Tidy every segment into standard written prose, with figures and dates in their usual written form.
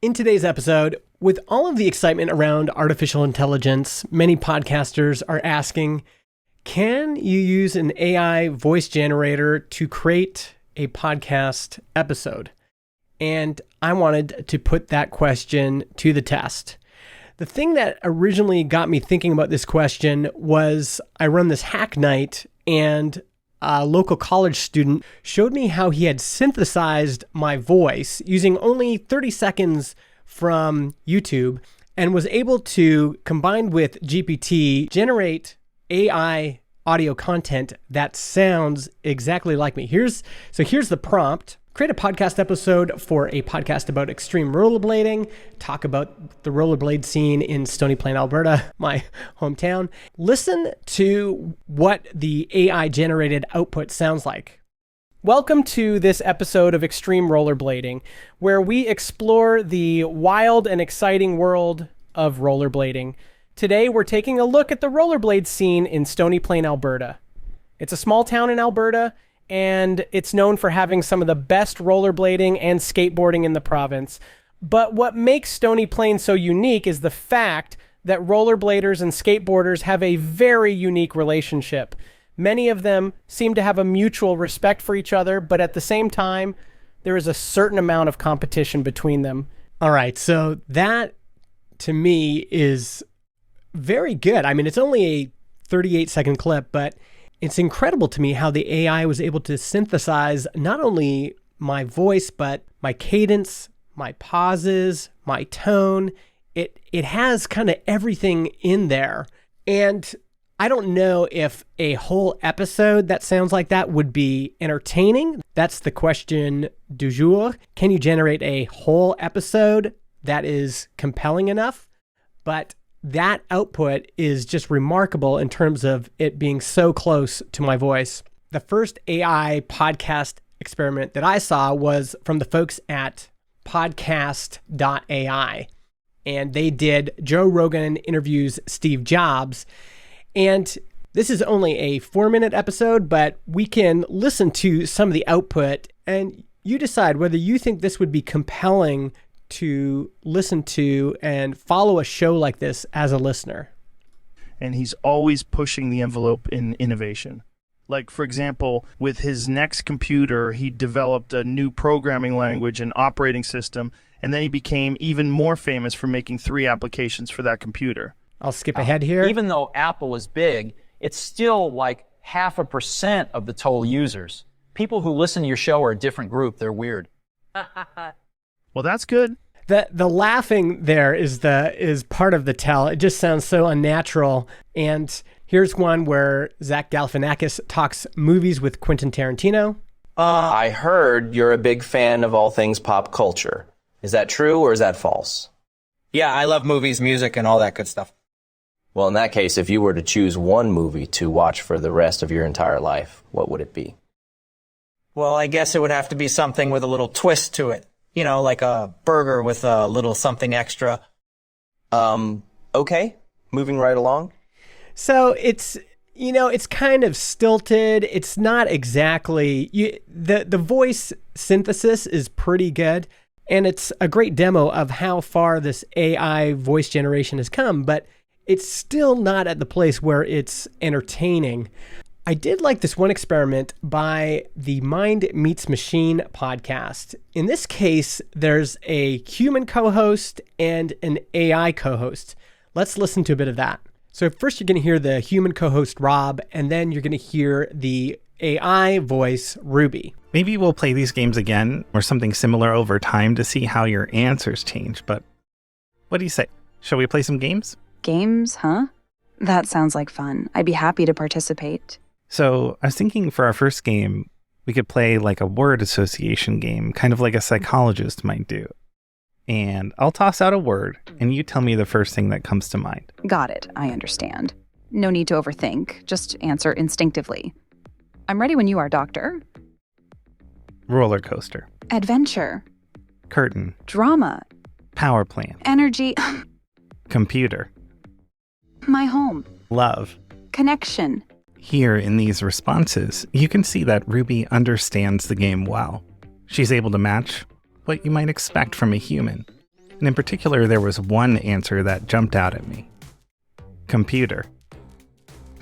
In today's episode, with all of the excitement around artificial intelligence, many podcasters are asking, can you use an AI voice generator to create a podcast episode? And I wanted to put that question to the test. The thing that originally got me thinking about this question was I run this hack night, and a local college student showed me how he had synthesized my voice using only 30 seconds from YouTube and was able to, combined with GPT, generate AI audio content that sounds exactly like me. Here's the prompt. Create a podcast episode for a podcast about extreme rollerblading. Talk about the rollerblade scene in Stony Plain, Alberta, my hometown. Listen to what the AI-generated output sounds like. Welcome to this episode of Extreme Rollerblading, where we explore the wild and exciting world of rollerblading. Today, we're taking a look at the rollerblade scene in Stony Plain, Alberta. It's a small town in Alberta, and it's known for having some of the best rollerblading and skateboarding in the province. But what makes Stony Plain so unique is the fact that rollerbladers and skateboarders have a very unique relationship. Many of them seem to have a mutual respect for each other, but at the same time, there is a certain amount of competition between them. All right, so that, to me, is very good. I mean, it's only a 38-second clip, but it's incredible to me how the AI was able to synthesize not only my voice, but my cadence, my pauses, my tone. It has kind of everything in there. And I don't know if a whole episode that sounds like that would be entertaining. That's the question du jour. Can you generate a whole episode that is compelling enough? But that output is just remarkable in terms of it being so close to my voice. The first AI podcast experiment that I saw was from the folks at Play.HT, and they did Joe Rogan interviews Steve Jobs. And this is only a 4-minute episode, but we can listen to some of the output, and you decide whether you think this would be compelling to listen to and follow a show like this as a listener. And he's always pushing the envelope in innovation. Like, for example, with his next computer, he developed a new programming language and operating system, and then he became even more famous for making 3 applications for that computer. I'll skip ahead here. Even though Apple is big, it's still like 0.5% of the total users. People who listen to your show are a different group. They're weird. Well, that's good. The laughing there is part of the tell. It just sounds so unnatural. And here's one where Zach Galifianakis talks movies with Quentin Tarantino. I heard you're a big fan of all things pop culture. Is that true or is that false? Yeah, I love movies, music, and all that good stuff. Well, in that case, if you were to choose one movie to watch for the rest of your entire life, what would it be? Well, I guess it would have to be something with a little twist to it. You know, like a burger with a little something extra. Okay. Moving right along. So it's kind of stilted. It's not exactly, the voice synthesis is pretty good. And it's a great demo of how far this AI voice generation has come, but it's still not at the place where it's entertaining. I did like this one experiment by the Mind Meets Machine podcast. In this case, there's a human co-host and an AI co-host. Let's listen to a bit of that. So first you're going to hear the human co-host Rob, and then you're going to hear the AI voice Ruby. Maybe we'll play these games again or something similar over time to see how your answers change, but what do you say? Shall we play some games? Games, huh? That sounds like fun. I'd be happy to participate. So I was thinking for our first game, we could play like a word association game, kind of like a psychologist might do. And I'll toss out a word, and you tell me the first thing that comes to mind. Got it. I understand. No need to overthink. Just answer instinctively. I'm ready when you are, Doctor. Roller coaster. Adventure. Curtain. Drama. Power plant. Energy. Computer. My home. Love. Connection. Here in these responses, you can see that Ruby understands the game well. She's able to match what you might expect from a human. And in particular, there was one answer that jumped out at me. Computer.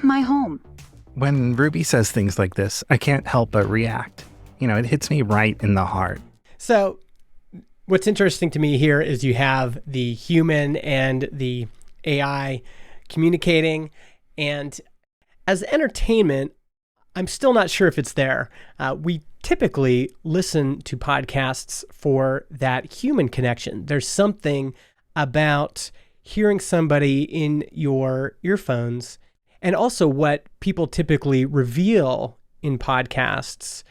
My home. When Ruby says things like this, I can't help but react. It hits me right in the heart. So what's interesting to me here is you have the human and the AI communicating. And as entertainment, I'm still not sure if it's there. We typically listen to podcasts for that human connection. There's something about hearing somebody in your earphones, and also what people typically reveal in podcasts,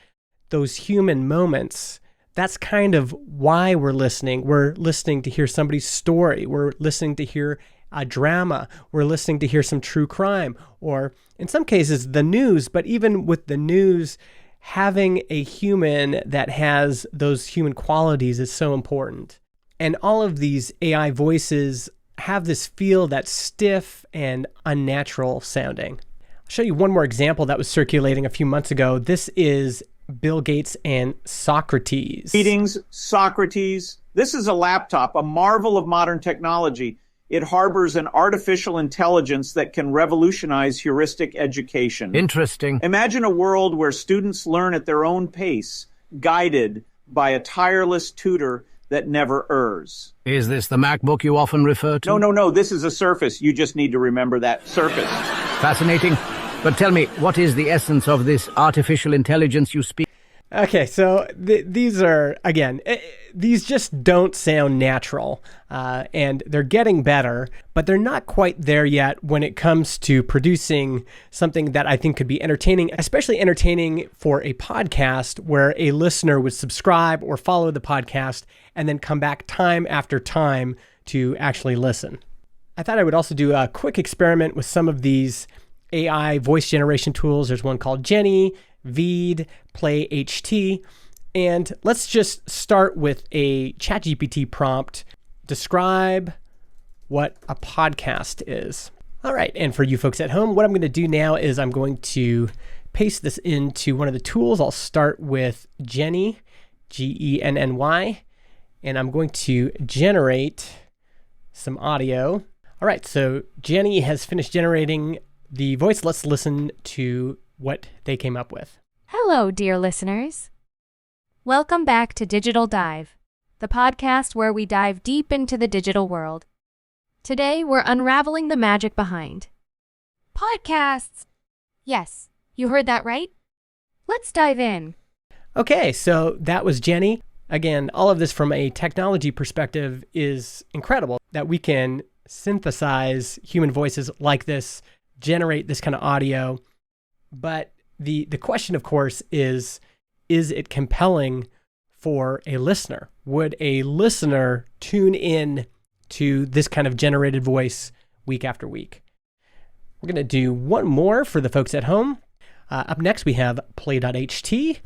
those human moments. That's kind of why we're listening. We're listening to hear somebody's story. We're listening to hear a drama. We're listening to hear some true crime, or in some cases, the news. But even with the news, having a human that has those human qualities is so important. And all of these AI voices have this feel that's stiff and unnatural sounding. I'll show you one more example that was circulating a few months ago. This is Bill Gates and Socrates. Greetings, Socrates. This is a laptop, a marvel of modern technology. It harbors an artificial intelligence that can revolutionize heuristic education. Interesting. Imagine a world where students learn at their own pace, guided by a tireless tutor that never errs. Is this the MacBook you often refer to? No. This is a Surface. You just need to remember that. Surface. Fascinating. But tell me, what is the essence of this artificial intelligence you speak? Okay, so these are, again, these just don't sound natural, and they're getting better, but they're not quite there yet when it comes to producing something that I think could be entertaining, especially entertaining for a podcast where a listener would subscribe or follow the podcast and then come back time after time to actually listen. I thought I would also do a quick experiment with some of these AI voice generation tools. There's one called Genny, Veed, Play.HT. And let's just start with a ChatGPT prompt. Describe what a podcast is. All right. And for you folks at home, what I'm going to do now is I'm going to paste this into one of the tools. I'll start with Genny, Genny, and I'm going to generate some audio. All right. So Genny has finished generating the voice. Let's listen to what they came up with. Hello, dear listeners. Welcome back to Digital Dive, the podcast where we dive deep into the digital world. Today, we're unraveling the magic behind podcasts. Yes, you heard that right. Let's dive in. Okay, so that was Genny. Again, all of this from a technology perspective is incredible that we can synthesize human voices like this, generate this kind of audio. But the question, of course, is it compelling for a listener? Would a listener tune in to this kind of generated voice week after week? We're going to do one more for the folks at home. Up next, we have Play.HT,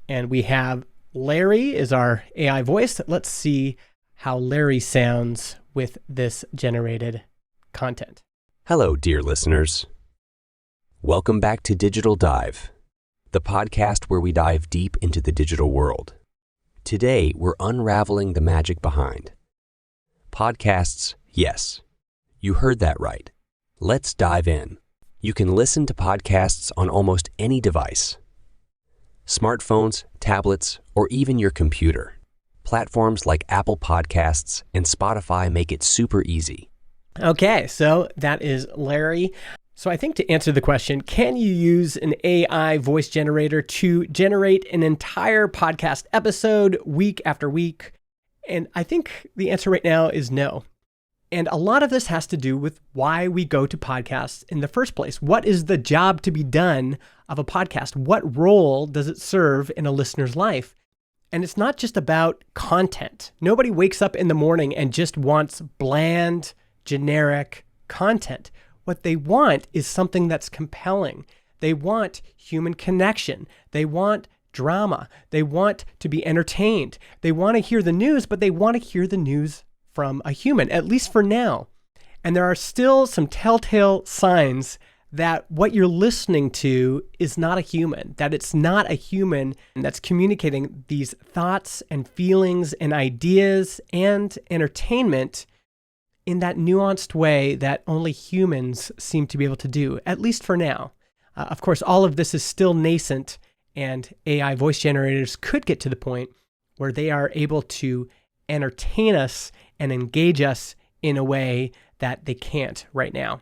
and we have Larry is our AI voice. Let's see how Larry sounds with this generated content. Hello, dear listeners. Welcome back to Digital Dive, the podcast where we dive deep into the digital world. Today, we're unraveling the magic behind podcasts. Yes, you heard that right. Let's dive in. You can listen to podcasts on almost any device. Smartphones, tablets, or even your computer. Platforms like Apple Podcasts and Spotify make it super easy. Okay, so that is Larry. So I think to answer the question, can you use an AI voice generator to generate an entire podcast episode week after week? And I think the answer right now is no. And a lot of this has to do with why we go to podcasts in the first place. What is the job to be done of a podcast? What role does it serve in a listener's life? And it's not just about content. Nobody wakes up in the morning and just wants bland, generic content. What they want is something that's compelling. They want human connection. They want drama. They want to be entertained. They want to hear the news, but they want to hear the news from a human, at least for now. And there are still some telltale signs that what you're listening to is not a human, that it's not a human that's communicating these thoughts and feelings and ideas and entertainment in that nuanced way that only humans seem to be able to do, at least for now. Of course, all of this is still nascent, and AI voice generators could get to the point where they are able to entertain us and engage us in a way that they can't right now.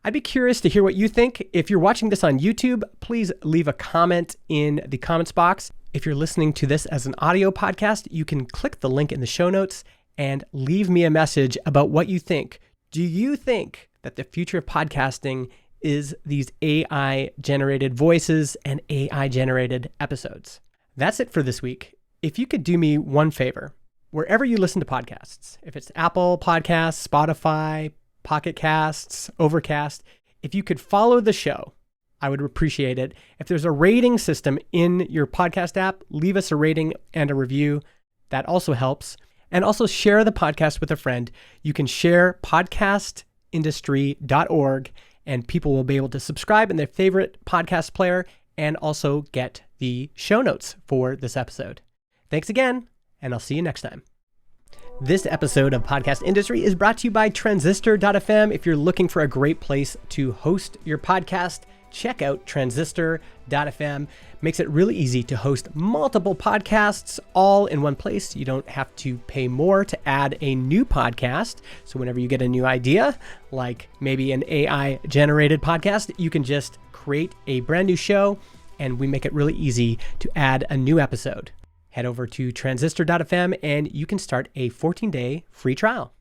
I'd be curious to hear what you think. If you're watching this on YouTube, please leave a comment in the comments box. If you're listening to this as an audio podcast, you can click the link in the show notes and leave me a message about what you think. Do you think that the future of podcasting is these AI-generated voices and AI-generated episodes? That's it for this week. If you could do me one favor, wherever you listen to podcasts, if it's Apple Podcasts, Spotify, Pocket Casts, Overcast, if you could follow the show, I would appreciate it. If there's a rating system in your podcast app, leave us a rating and a review. That also helps. And also share the podcast with a friend. You can share podcastindustry.org and people will be able to subscribe in their favorite podcast player and also get the show notes for this episode. Thanks again, and I'll see you next time. This episode of Podcast Industry is brought to you by Transistor.fm. If you're looking for a great place to host your podcast, check out Transistor.fm. Makes it really easy to host multiple podcasts all in one place. You don't have to pay more to add a new podcast. So whenever you get a new idea, like maybe an AI-generated podcast, you can just create a brand new show, and we make it really easy to add a new episode. Head over to Transistor.fm and you can start a 14-day free trial.